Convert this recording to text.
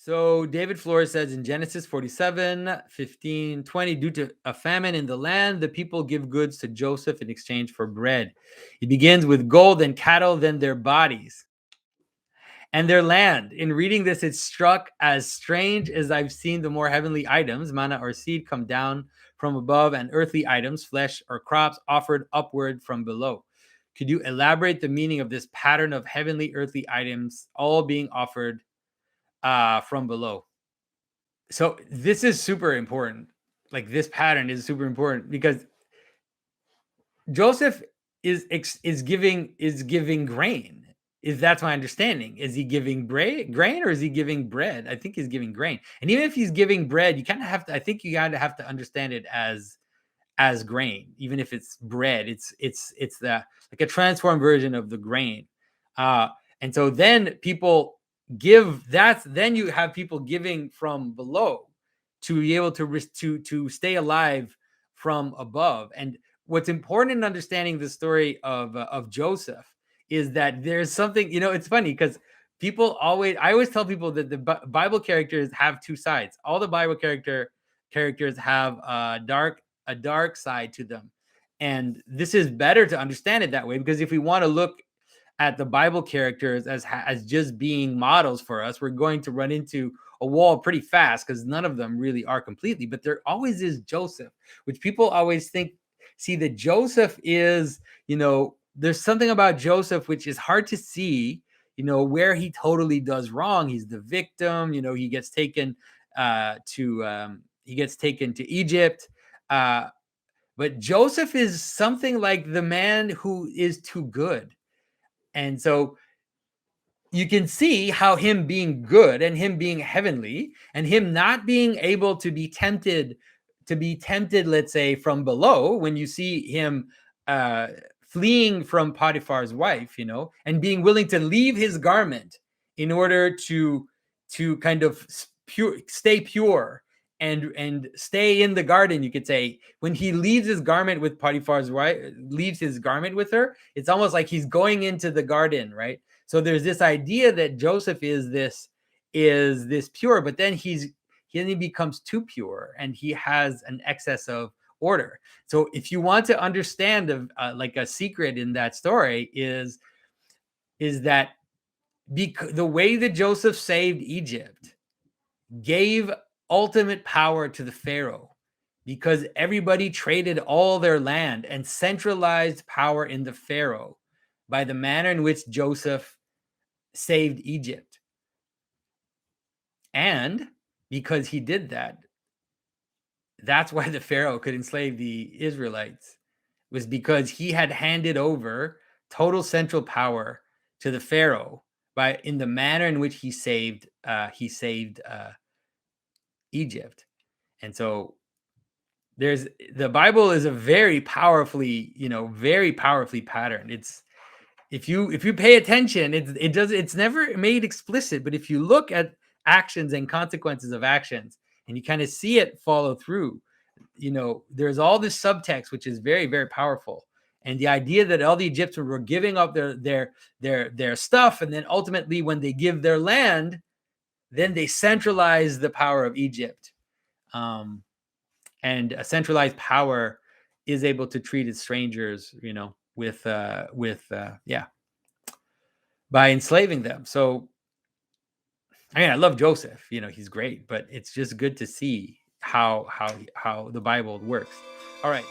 So David Flores says in Genesis 47:15-20, due to a famine in the land, the people give goods to Joseph in exchange for bread. It begins with gold and cattle, then their bodies and their land. In reading this, it struck as strange as I've seen the more heavenly items, manna or seed, come down from above, and earthly items, flesh or crops, offered upward from below. Could you elaborate the meaning of this pattern of heavenly earthly items all being offered from below? So this is super important. Like, this pattern is super important because Joseph is giving grain. Is That's my understanding. Is he giving grain, or is he giving bread? I think he's giving grain. And even if he's giving bread, you kind of have to. I think you kind of have to understand it as grain. Even if it's bread, it's the like a transformed version of the grain. Uh, and so then people give. Then you have people giving from below to be able to stay alive from above. And what's important in understanding the story of Joseph is that there's something, it's funny because I always tell people that the Bible characters have two sides. All the Bible characters have a dark side to them. And this is better to understand it that way, because if we want to look at the Bible characters as just being models for us, we're going to run into a wall pretty fast, because none of them really are completely. But there always is Joseph, which people always see that Joseph is, there's something about Joseph which is hard to see, where he totally does wrong. He's the victim. He gets taken to Egypt. But Joseph is something like the man who is too good. And so you can see how him being good and him being heavenly and him not being able to be tempted, let's say, from below, when you see him fleeing from Potiphar's wife, and being willing to leave his garment in order to kind of stay pure and stay in the garden. You could say, when he leaves his garment with Potiphar's wife, leaves his garment with her, it's almost like he's going into the garden, right? So there's this idea that Joseph is this pure, but then he becomes too pure, and he has an excess of order. So if you want to understand like a secret in that story is that the way that Joseph saved Egypt gave ultimate power to the Pharaoh, because everybody traded all their land and centralized power in the Pharaoh by the manner in which Joseph saved Egypt. And because he did that, that's why the Pharaoh could enslave the Israelites, was because he had handed over total central power to the Pharaoh in the manner in which he saved Egypt. And so the Bible is a very powerfully patterned. It's, if you pay attention, it's never made explicit, but if you look at actions and consequences of actions, and you kind of see it follow through, there's all this subtext which is very, very powerful. And the idea that all the Egyptians were giving up their stuff, and then ultimately when they give their land, then they centralize the power of Egypt. And a centralized power is able to treat its strangers, by enslaving them. So, I love Joseph. He's great, but it's just good to see how the Bible works. All right.